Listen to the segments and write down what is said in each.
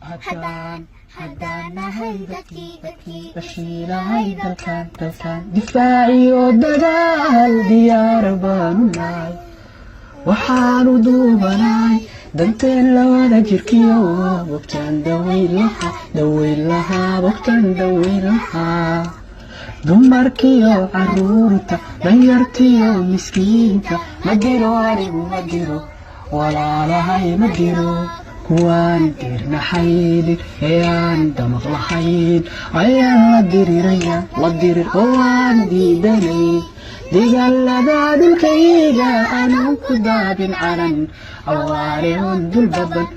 haddaan nahay dadkii bashiilahay dalkan difaaci oo dagaal diyaar baanu nahay waxaanu duubanahay danteen labada jirkiyo bogtaan daweyn lahaa bogtaan daweyn lahaa dumarkiyo caruurta danyartiyo miskiinka ma diro anigu ma diro walaalahay ma diro kuwaan dirnaxaynin ee aan damaq lahayn ayaan la diriraya la dirir oo aan diidanay dagaalada dhulkayga aanan ku daabin calan awaare oon dulbaban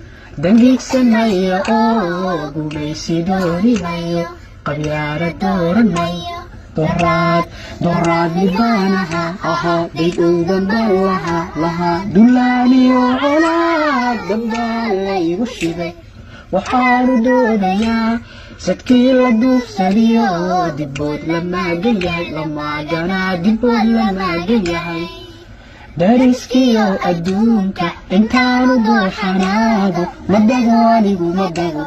dangiigsanaya oo gumaysi doonihayo qabyaara dooranaya doraad libaanaha ahaa daydowdan baan lahaa dullaaniyo colaad dambaan laygu shibay waxaanu doonayaa sadkii la duufsadiyo dibbood la maagan yahay lamaaganaa dibbood la maagan yahay dariskiyo adduunka intaanu dooxanaado ma dago anigu ma dago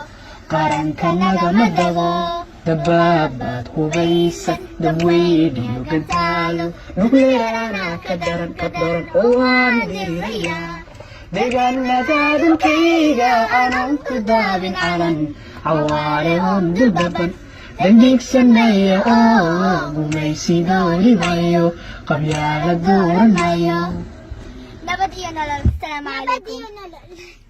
qarankanaga ma dago dabaabaad hubaysan dabweyniyo gantaalo nugleerana ka daran oo waan dirirayaa dagaalada dhulkayga aanan ku daabin calan cawaare oon dulbaban dangiigsanaya oo gumaysi doorimayo qabyaala dooranayo nabad iyo nolol. Assalaamu calaykum.